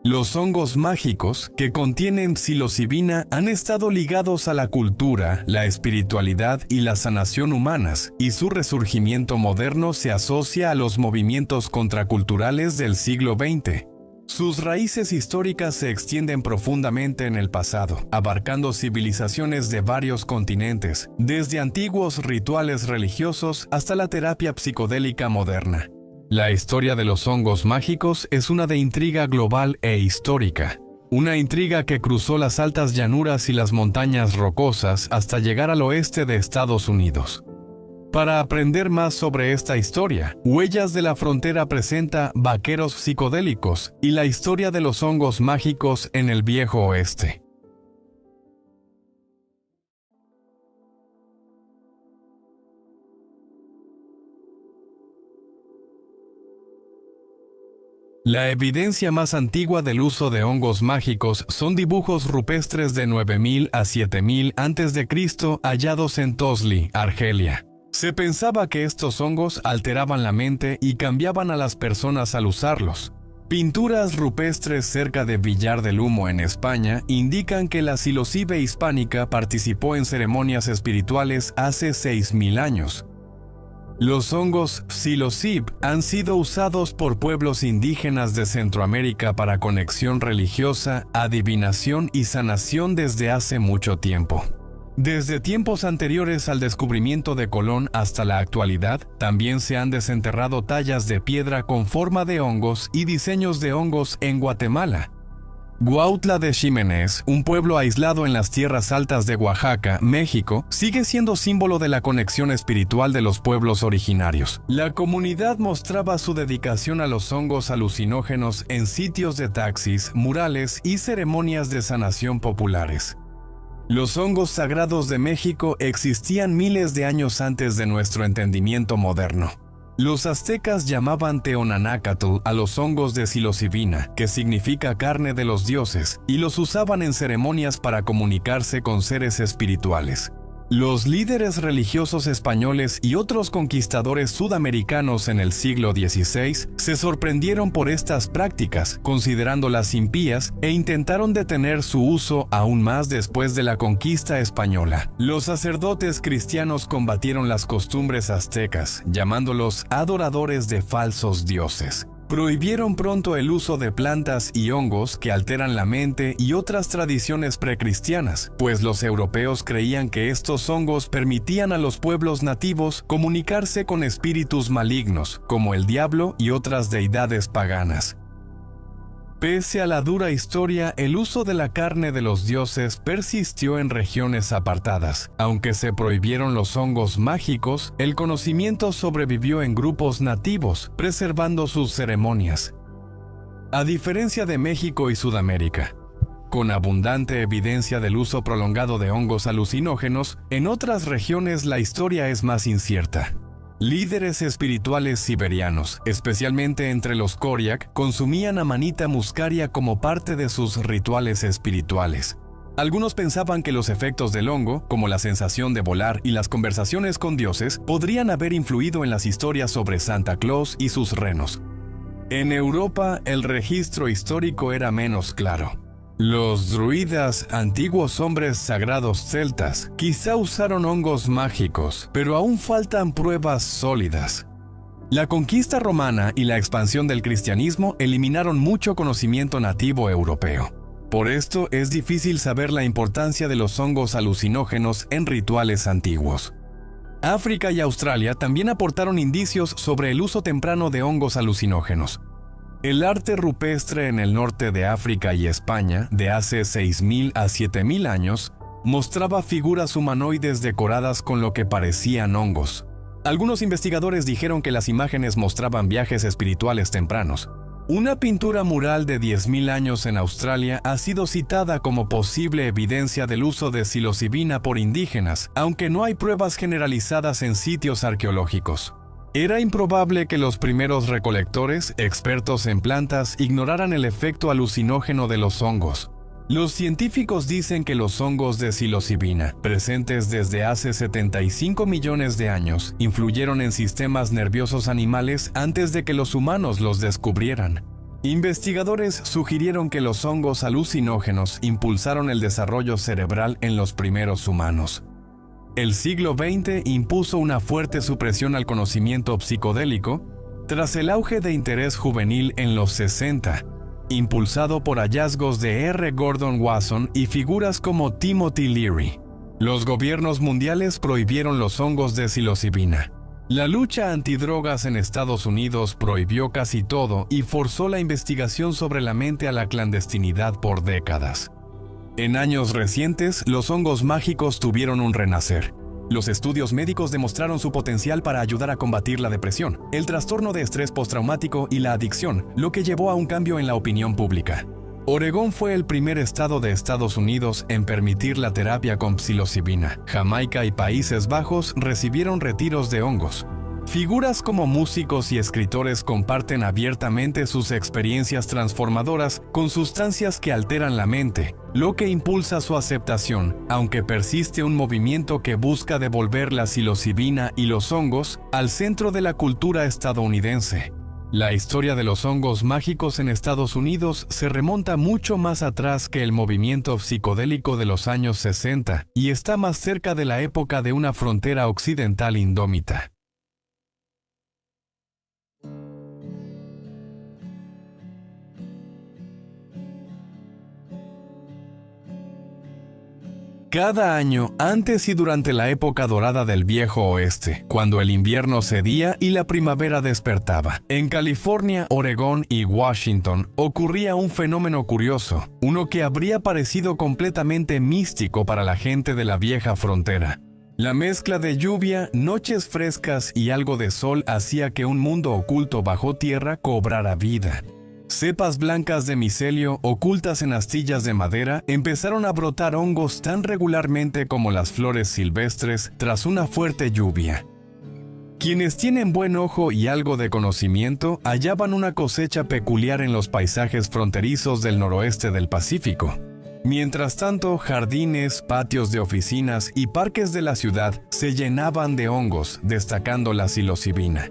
Los hongos mágicos que contienen psilocibina han estado ligados a la cultura, la espiritualidad y la sanación humanas, y su resurgimiento moderno se asocia a los movimientos contraculturales del siglo XX. Sus raíces históricas se extienden profundamente en el pasado, abarcando civilizaciones de varios continentes, desde antiguos rituales religiosos hasta la terapia psicodélica moderna. La historia de los hongos mágicos es una de intriga global e histórica. Una intriga que cruzó las altas llanuras y las montañas rocosas hasta llegar al oeste de Estados Unidos. Para aprender más sobre esta historia, Huellas de la Frontera presenta Vaqueros psicodélicos y la historia de los hongos mágicos en el Viejo Oeste. La evidencia más antigua del uso de hongos mágicos son dibujos rupestres de 9000 a 7000 a.C. hallados en Tosli, Argelia. Se pensaba que estos hongos alteraban la mente y cambiaban a las personas al usarlos. Pinturas rupestres cerca de Villar del Humo en España indican que la psilocibe hispánica participó en ceremonias espirituales hace 6000 años. Los hongos psilocib han sido usados por pueblos indígenas de Centroamérica para conexión religiosa, adivinación y sanación desde hace mucho tiempo. Desde tiempos anteriores al descubrimiento de Colón hasta la actualidad, también se han desenterrado tallas de piedra con forma de hongos y diseños de hongos en Guatemala. Cuautla de Ximenez, un pueblo aislado en las tierras altas de Oaxaca, México, sigue siendo símbolo de la conexión espiritual de los pueblos originarios. La comunidad mostraba su dedicación a los hongos alucinógenos en sitios de taxis, murales y ceremonias de sanación populares. Los hongos sagrados de México existían miles de años antes de nuestro entendimiento moderno. Los aztecas llamaban Teonanácatl a los hongos de psilocibina, que significa carne de los dioses, y los usaban en ceremonias para comunicarse con seres espirituales. Los líderes religiosos españoles y otros conquistadores sudamericanos en el siglo XVI se sorprendieron por estas prácticas, considerándolas impías, e intentaron detener su uso aún más después de la conquista española. Los sacerdotes cristianos combatieron las costumbres aztecas, llamándolos adoradores de falsos dioses. Prohibieron pronto el uso de plantas y hongos que alteran la mente y otras tradiciones precristianas, pues los europeos creían que estos hongos permitían a los pueblos nativos comunicarse con espíritus malignos, como el diablo y otras deidades paganas. Pese a la dura historia, el uso de la carne de los dioses persistió en regiones apartadas. Aunque se prohibieron los hongos mágicos, el conocimiento sobrevivió en grupos nativos, preservando sus ceremonias. A diferencia de México y Sudamérica, con abundante evidencia del uso prolongado de hongos alucinógenos, en otras regiones la historia es más incierta. Líderes espirituales siberianos, especialmente entre los Koryak, consumían Amanita muscaria como parte de sus rituales espirituales. Algunos pensaban que los efectos del hongo, como la sensación de volar y las conversaciones con dioses, podrían haber influido en las historias sobre Santa Claus y sus renos. En Europa, el registro histórico era menos claro. Los druidas, antiguos hombres sagrados celtas, quizá usaron hongos mágicos, pero aún faltan pruebas sólidas. La conquista romana y la expansión del cristianismo eliminaron mucho conocimiento nativo europeo. Por esto es difícil saber la importancia de los hongos alucinógenos en rituales antiguos. África y Australia también aportaron indicios sobre el uso temprano de hongos alucinógenos. El arte rupestre en el norte de África y España, de hace 6000 a 7000 años, mostraba figuras humanoides decoradas con lo que parecían hongos. Algunos investigadores dijeron que las imágenes mostraban viajes espirituales tempranos. Una pintura mural de 10.000 años en Australia ha sido citada como posible evidencia del uso de psilocibina por indígenas, aunque no hay pruebas generalizadas en sitios arqueológicos. Era improbable que los primeros recolectores, expertos en plantas, ignoraran el efecto alucinógeno de los hongos. Los científicos dicen que los hongos de psilocibina, presentes desde hace 75 millones de años, influyeron en sistemas nerviosos animales antes de que los humanos los descubrieran. Investigadores sugirieron que los hongos alucinógenos impulsaron el desarrollo cerebral en los primeros humanos. El siglo XX impuso una fuerte supresión al conocimiento psicodélico tras el auge de interés juvenil en los 60, impulsado por hallazgos de R. Gordon Wasson y figuras como Timothy Leary. Los gobiernos mundiales prohibieron los hongos de psilocibina. La lucha antidrogas en Estados Unidos prohibió casi todo y forzó la investigación sobre la mente a la clandestinidad por décadas. En años recientes, los hongos mágicos tuvieron un renacer. Los estudios médicos demostraron su potencial para ayudar a combatir la depresión, el trastorno de estrés postraumático y la adicción, lo que llevó a un cambio en la opinión pública. Oregón fue el primer estado de Estados Unidos en permitir la terapia con psilocibina. Jamaica y Países Bajos recibieron retiros de hongos. Figuras como músicos y escritores comparten abiertamente sus experiencias transformadoras con sustancias que alteran la mente, lo que impulsa su aceptación, aunque persiste un movimiento que busca devolver la psilocibina y los hongos al centro de la cultura estadounidense. La historia de los hongos mágicos en Estados Unidos se remonta mucho más atrás que el movimiento psicodélico de los años 60 y está más cerca de la época de una frontera occidental indómita. Cada año, antes y durante la época dorada del Viejo Oeste, cuando el invierno cedía y la primavera despertaba, en California, Oregón y Washington ocurría un fenómeno curioso, uno que habría parecido completamente místico para la gente de la vieja frontera. La mezcla de lluvia, noches frescas y algo de sol hacía que un mundo oculto bajo tierra cobrara vida. Cepas blancas de micelio ocultas en astillas de madera empezaron a brotar hongos tan regularmente como las flores silvestres tras una fuerte lluvia. Quienes tienen buen ojo y algo de conocimiento hallaban una cosecha peculiar en los paisajes fronterizos del noroeste del Pacífico. Mientras tanto, jardines, patios de oficinas y parques de la ciudad se llenaban de hongos, destacando la psilocibina.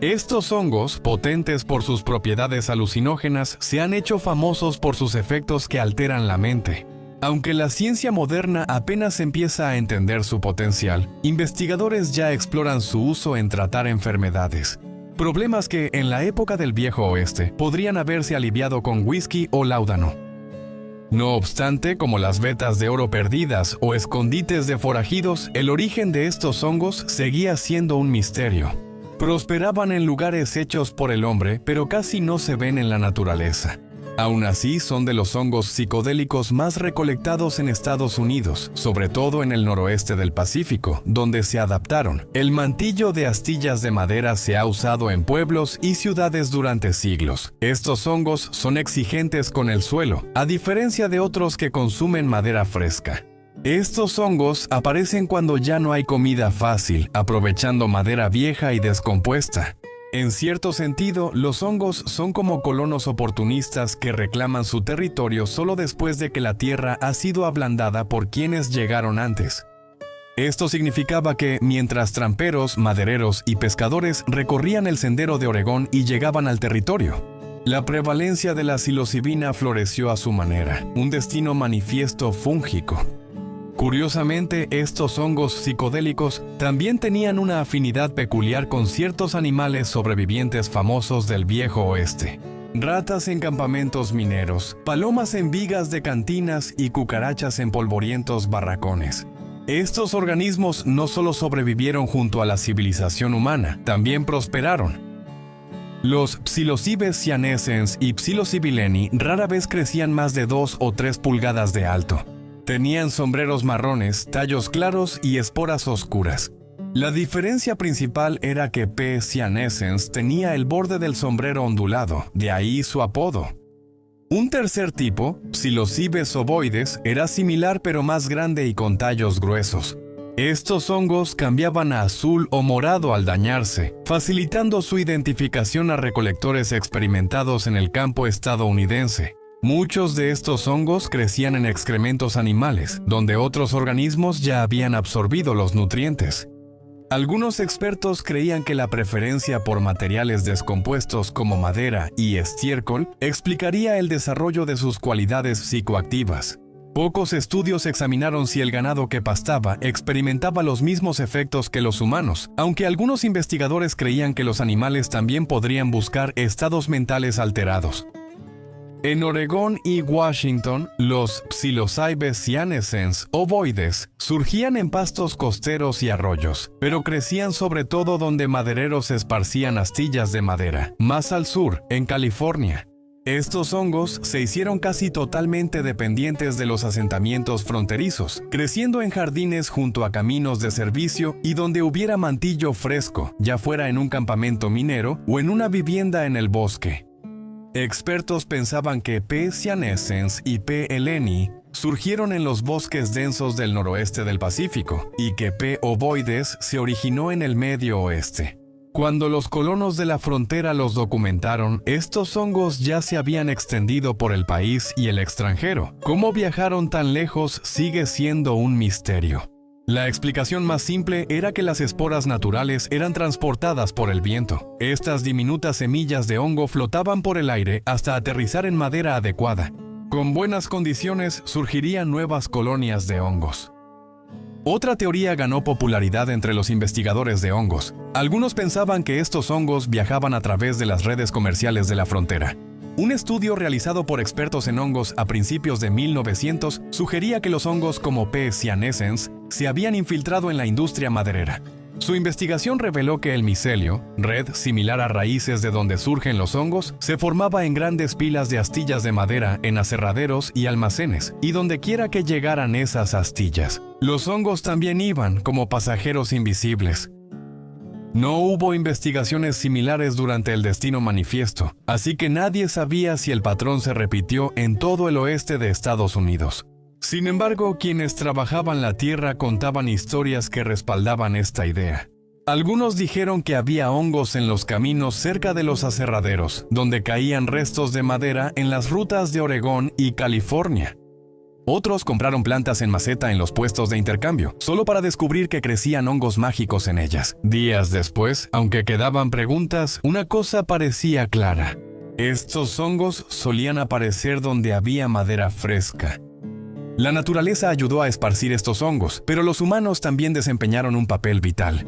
Estos hongos, potentes por sus propiedades alucinógenas, se han hecho famosos por sus efectos que alteran la mente. Aunque la ciencia moderna apenas empieza a entender su potencial, investigadores ya exploran su uso en tratar enfermedades. Problemas que, en la época del Viejo Oeste, podrían haberse aliviado con whisky o láudano. No obstante, como las vetas de oro perdidas o escondites de forajidos, el origen de estos hongos seguía siendo un misterio. Prosperaban en lugares hechos por el hombre, pero casi no se ven en la naturaleza. Aún así, son de los hongos psicodélicos más recolectados en Estados Unidos, sobre todo en el noroeste del Pacífico, donde se adaptaron. El mantillo de astillas de madera se ha usado en pueblos y ciudades durante siglos. Estos hongos son exigentes con el suelo, a diferencia de otros que consumen madera fresca. Estos hongos aparecen cuando ya no hay comida fácil, aprovechando madera vieja y descompuesta. En cierto sentido, los hongos son como colonos oportunistas que reclaman su territorio solo después de que la tierra ha sido ablandada por quienes llegaron antes. Esto significaba que, mientras tramperos, madereros y pescadores recorrían el sendero de Oregón y llegaban al territorio, la prevalencia de la psilocibina floreció a su manera, un destino manifiesto fúngico. Curiosamente, estos hongos psicodélicos también tenían una afinidad peculiar con ciertos animales sobrevivientes famosos del Viejo Oeste. Ratas en campamentos mineros, palomas en vigas de cantinas y cucarachas en polvorientos barracones. Estos organismos no solo sobrevivieron junto a la civilización humana, también prosperaron. Los Psilocybes cyanescens y Psilocybeleni rara vez crecían más de 2 o 3 pulgadas de alto. Tenían sombreros marrones, tallos claros y esporas oscuras. La diferencia principal era que P. cyanescens tenía el borde del sombrero ondulado, de ahí su apodo. Un tercer tipo, Psilocybes ovoides, era similar pero más grande y con tallos gruesos. Estos hongos cambiaban a azul o morado al dañarse, facilitando su identificación a recolectores experimentados en el campo estadounidense. Muchos de estos hongos crecían en excrementos animales, donde otros organismos ya habían absorbido los nutrientes. Algunos expertos creían que la preferencia por materiales descompuestos como madera y estiércol explicaría el desarrollo de sus cualidades psicoactivas. Pocos estudios examinaron si el ganado que pastaba experimentaba los mismos efectos que los humanos, aunque algunos investigadores creían que los animales también podrían buscar estados mentales alterados. En Oregón y Washington, los Psilocybes cyanescens ovoides surgían en pastos costeros y arroyos, pero crecían sobre todo donde madereros esparcían astillas de madera. Más al sur, en California, estos hongos se hicieron casi totalmente dependientes de los asentamientos fronterizos, creciendo en jardines junto a caminos de servicio y donde hubiera mantillo fresco, ya fuera en un campamento minero o en una vivienda en el bosque. Expertos pensaban que P. cyanescens y P. eleni surgieron en los bosques densos del noroeste del Pacífico y que P. ovoides se originó en el medio oeste. Cuando los colonos de la frontera los documentaron, estos hongos ya se habían extendido por el país y el extranjero. ¿Cómo viajaron tan lejos sigue siendo un misterio? La explicación más simple era que las esporas naturales eran transportadas por el viento. Estas diminutas semillas de hongo flotaban por el aire hasta aterrizar en madera adecuada. Con buenas condiciones surgirían nuevas colonias de hongos. Otra teoría ganó popularidad entre los investigadores de hongos. Algunos pensaban que estos hongos viajaban a través de las redes comerciales de la frontera. Un estudio realizado por expertos en hongos a principios de 1900 sugería que los hongos como P. cyanescens se habían infiltrado en la industria maderera. Su investigación reveló que el micelio, red similar a raíces de donde surgen los hongos, se formaba en grandes pilas de astillas de madera en aserraderos y almacenes, y donde quiera que llegaran esas astillas, los hongos también iban como pasajeros invisibles. No hubo investigaciones similares durante el Destino Manifiesto, así que nadie sabía si el patrón se repitió en todo el oeste de Estados Unidos. Sin embargo, quienes trabajaban la tierra contaban historias que respaldaban esta idea. Algunos dijeron que había hongos en los caminos cerca de los aserraderos, donde caían restos de madera en las rutas de Oregón y California. Otros compraron plantas en maceta en los puestos de intercambio, solo para descubrir que crecían hongos mágicos en ellas. Días después, aunque quedaban preguntas, una cosa parecía clara. Estos hongos solían aparecer donde había madera fresca. La naturaleza ayudó a esparcir estos hongos, pero los humanos también desempeñaron un papel vital.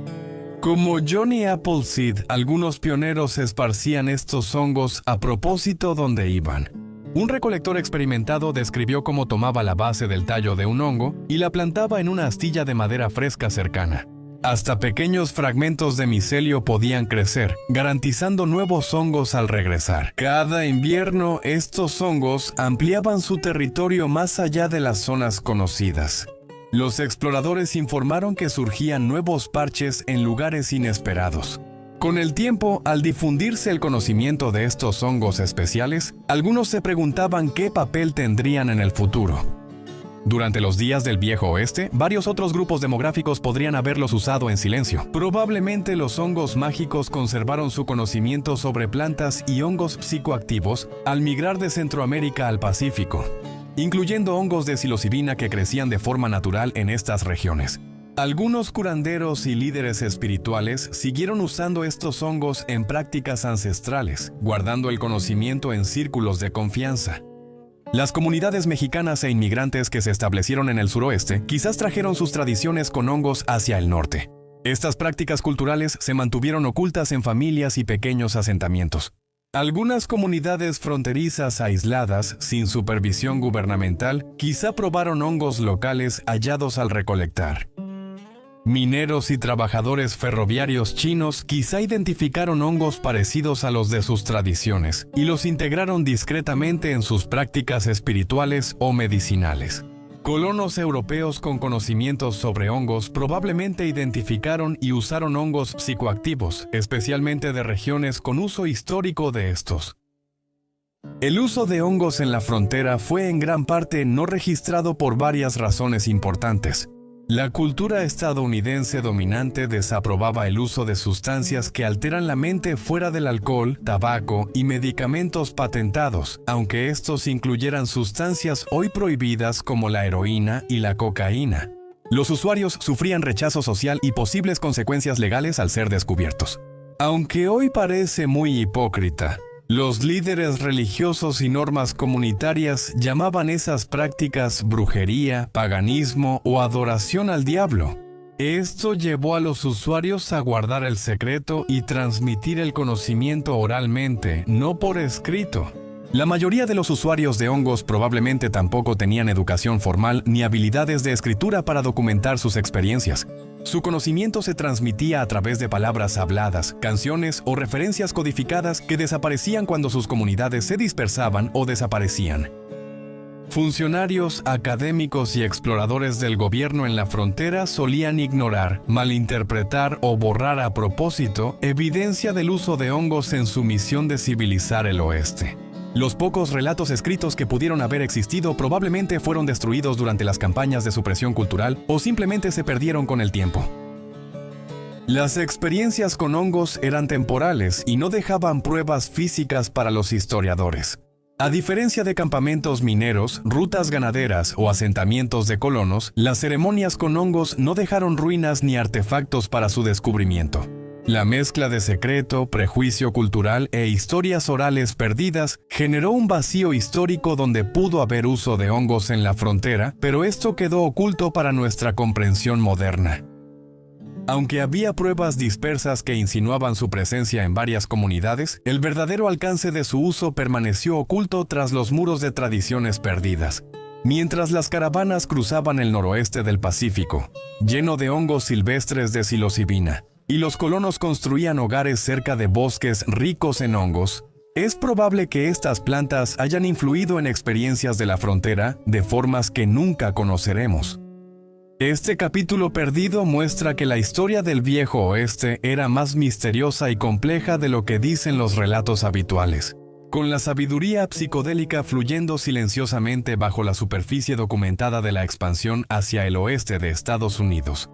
Como Johnny Appleseed, algunos pioneros esparcían estos hongos a propósito donde iban. Un recolector experimentado describió cómo tomaba la base del tallo de un hongo y la plantaba en una astilla de madera fresca cercana. Hasta pequeños fragmentos de micelio podían crecer, garantizando nuevos hongos al regresar. Cada invierno, estos hongos ampliaban su territorio más allá de las zonas conocidas. Los exploradores informaron que surgían nuevos parches en lugares inesperados. Con el tiempo, al difundirse el conocimiento de estos hongos especiales, algunos se preguntaban qué papel tendrían en el futuro. Durante los días del Viejo Oeste, varios otros grupos demográficos podrían haberlos usado en silencio. Probablemente los hongos mágicos conservaron su conocimiento sobre plantas y hongos psicoactivos al migrar de Centroamérica al Pacífico, incluyendo hongos de psilocibina que crecían de forma natural en estas regiones. Algunos curanderos y líderes espirituales siguieron usando estos hongos en prácticas ancestrales, guardando el conocimiento en círculos de confianza. Las comunidades mexicanas e inmigrantes que se establecieron en el suroeste quizás trajeron sus tradiciones con hongos hacia el norte. Estas prácticas culturales se mantuvieron ocultas en familias y pequeños asentamientos. Algunas comunidades fronterizas aisladas, sin supervisión gubernamental, quizá probaron hongos locales hallados al recolectar. Mineros y trabajadores ferroviarios chinos quizá identificaron hongos parecidos a los de sus tradiciones y los integraron discretamente en sus prácticas espirituales o medicinales. Colonos europeos con conocimientos sobre hongos probablemente identificaron y usaron hongos psicoactivos, especialmente de regiones con uso histórico de estos. El uso de hongos en la frontera fue en gran parte no registrado por varias razones importantes. La cultura estadounidense dominante desaprobaba el uso de sustancias que alteran la mente fuera del alcohol, tabaco y medicamentos patentados, aunque estos incluyeran sustancias hoy prohibidas como la heroína y la cocaína. Los usuarios sufrían rechazo social y posibles consecuencias legales al ser descubiertos. Aunque hoy parece muy hipócrita, los líderes religiosos y normas comunitarias llamaban esas prácticas brujería, paganismo o adoración al diablo. Esto llevó a los usuarios a guardar el secreto y transmitir el conocimiento oralmente, no por escrito. La mayoría de los usuarios de hongos probablemente tampoco tenían educación formal ni habilidades de escritura para documentar sus experiencias. Su conocimiento se transmitía a través de palabras habladas, canciones o referencias codificadas que desaparecían cuando sus comunidades se dispersaban o desaparecían. Funcionarios, académicos y exploradores del gobierno en la frontera solían ignorar, malinterpretar o borrar a propósito evidencia del uso de hongos en su misión de civilizar el oeste. Los pocos relatos escritos que pudieron haber existido probablemente fueron destruidos durante las campañas de supresión cultural o simplemente se perdieron con el tiempo. Las experiencias con hongos eran temporales y no dejaban pruebas físicas para los historiadores. A diferencia de campamentos mineros, rutas ganaderas o asentamientos de colonos, las ceremonias con hongos no dejaron ruinas ni artefactos para su descubrimiento. La mezcla de secreto, prejuicio cultural e historias orales perdidas generó un vacío histórico donde pudo haber uso de hongos en la frontera, pero esto quedó oculto para nuestra comprensión moderna. Aunque había pruebas dispersas que insinuaban su presencia en varias comunidades, el verdadero alcance de su uso permaneció oculto tras los muros de tradiciones perdidas. Mientras las caravanas cruzaban el noroeste del Pacífico, lleno de hongos silvestres de psilocibina, y los colonos construían hogares cerca de bosques ricos en hongos, es probable que estas plantas hayan influido en experiencias de la frontera de formas que nunca conoceremos. Este capítulo perdido muestra que la historia del Viejo Oeste era más misteriosa y compleja de lo que dicen los relatos habituales, con la sabiduría psicodélica fluyendo silenciosamente bajo la superficie documentada de la expansión hacia el oeste de Estados Unidos.